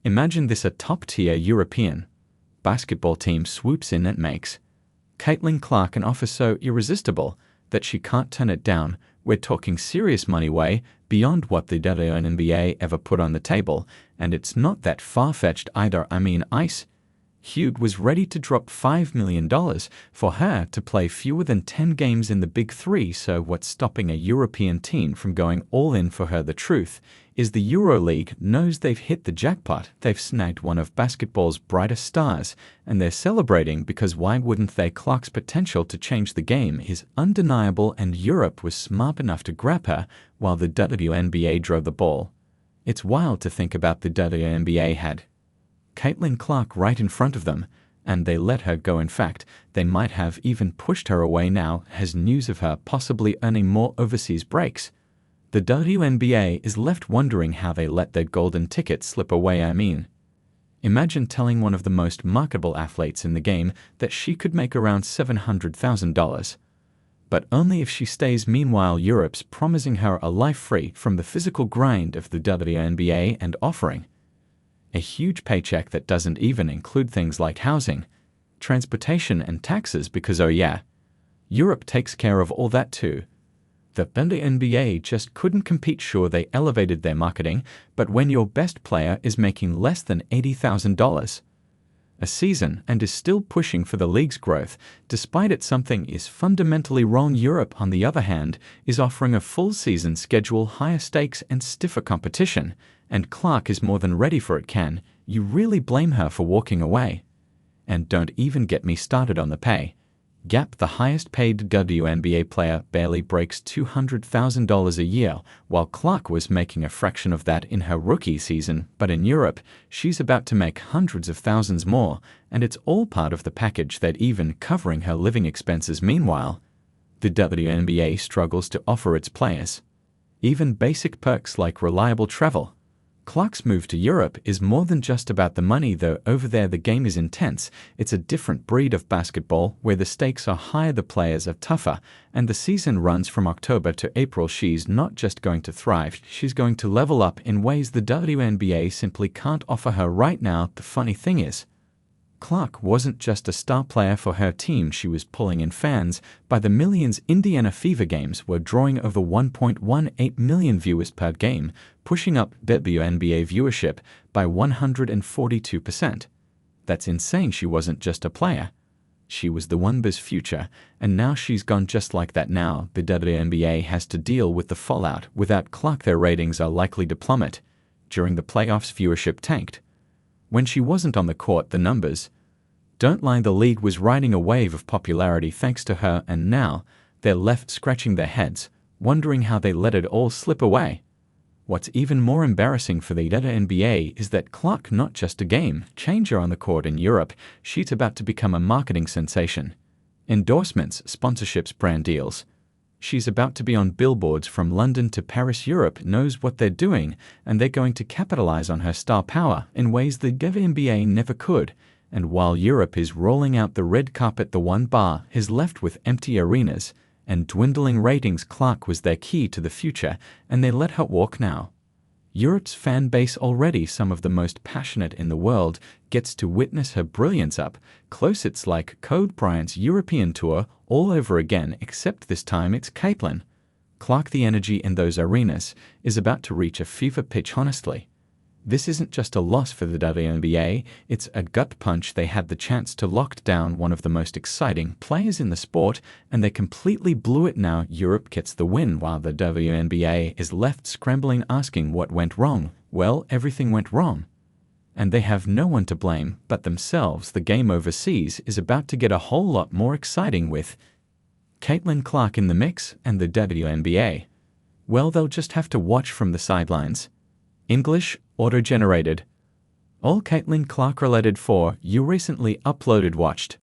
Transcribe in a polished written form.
Imagine this: a top-tier European basketball team swoops in and makes Caitlin Clark an offer so irresistible that she can't turn it down. We're talking serious money way beyond what the WNBA ever put on the table, and it's not that far-fetched either. Ice Hughes was ready to drop $5 million for her to play fewer than 10 games in the Big Three, so what's stopping a European team from going all in for her? The truth is the EuroLeague knows they've hit the jackpot. They've snagged one of basketball's brightest stars, and they're celebrating because why wouldn't they? Clark's potential to change the game is undeniable, and Europe was smart enough to grab her while the WNBA drove the ball. It's wild to think about. The WNBA had Caitlin Clark right in front of them, and they let her go. In fact, they might have even pushed her away. Now has news of her possibly earning more overseas breaks. The WNBA is left wondering how they let their golden ticket slip away. Imagine telling one of the most marketable athletes in the game that she could make around $700,000. But only if she stays. Meanwhile, Europe's promising her a life free from the physical grind of the WNBA and offering a huge paycheck that doesn't even include things like housing, transportation, and taxes, because oh yeah, Europe takes care of all that too. The WNBA just couldn't compete. Sure, they elevated their marketing, but when your best player is making less than $80,000 a season and is still pushing for the league's growth, despite it, something is fundamentally wrong. Europe, on the other hand, is offering a full season schedule, higher stakes, and stiffer competition, and Clark is more than ready for it. Can you really blame her for walking away? And don't even get me started on the pay gap. The highest paid WNBA player barely breaks $200,000 a year, while Clark was making a fraction of that in her rookie season. But in Europe, she's about to make hundreds of thousands more, and it's all part of the package, that even covering her living expenses. Meanwhile, the WNBA struggles to offer its players even basic perks like reliable travel. Clark's move to Europe is more than just about the money, though. Over there the game is intense. It's a different breed of basketball where the stakes are higher, the players are tougher, and the season runs from October to April. She's not just going to thrive, she's going to level up in ways the WNBA simply can't offer her right now. The funny thing is, Clark wasn't just a star player for her team, she was pulling in fans by the millions. Indiana Fever games were drawing over 1.18 million viewers per game, pushing up WNBA viewership by 142%. That's insane. She wasn't just a player, she was the WNBA's future, and now she's gone just like that. Now the WNBA has to deal with the fallout. Without Clark, their ratings are likely to plummet. During the playoffs, viewership tanked. When she wasn't on the court, the numbers don't lie. The league was riding a wave of popularity thanks to her, and now they're left scratching their heads, wondering how they let it all slip away. What's even more embarrassing for the WNBA is that Clark, not just a game changer on the court in Europe, she's about to become a marketing sensation. Endorsements, sponsorships, brand deals. She's about to be on billboards from London to Paris. Europe knows what they're doing, and they're going to capitalize on her star power in ways the WNBA never could. And while Europe is rolling out the red carpet, the one bar is left with empty arenas and dwindling ratings. Clark was their key to the future, and they let her walk now. Europe's fan base, already some of the most passionate in the world, gets to witness her brilliance up close. It's like Kobe Bryant's European tour all over again, except this time it's Caitlin Clark. The energy in those arenas is about to reach a fever pitch. Honestly, this isn't just a loss for the WNBA, it's a gut punch. They had the chance to lock down one of the most exciting players in the sport, and they completely blew it. Now Europe gets the win, while the WNBA is left scrambling, asking what went wrong. Well, everything went wrong, and they have no one to blame but themselves. The game overseas is about to get a whole lot more exciting with Caitlin Clark in the mix, and the WNBA, well, they'll just have to watch from the sidelines. English, auto-generated. All Caitlin Clark related for you recently uploaded watched.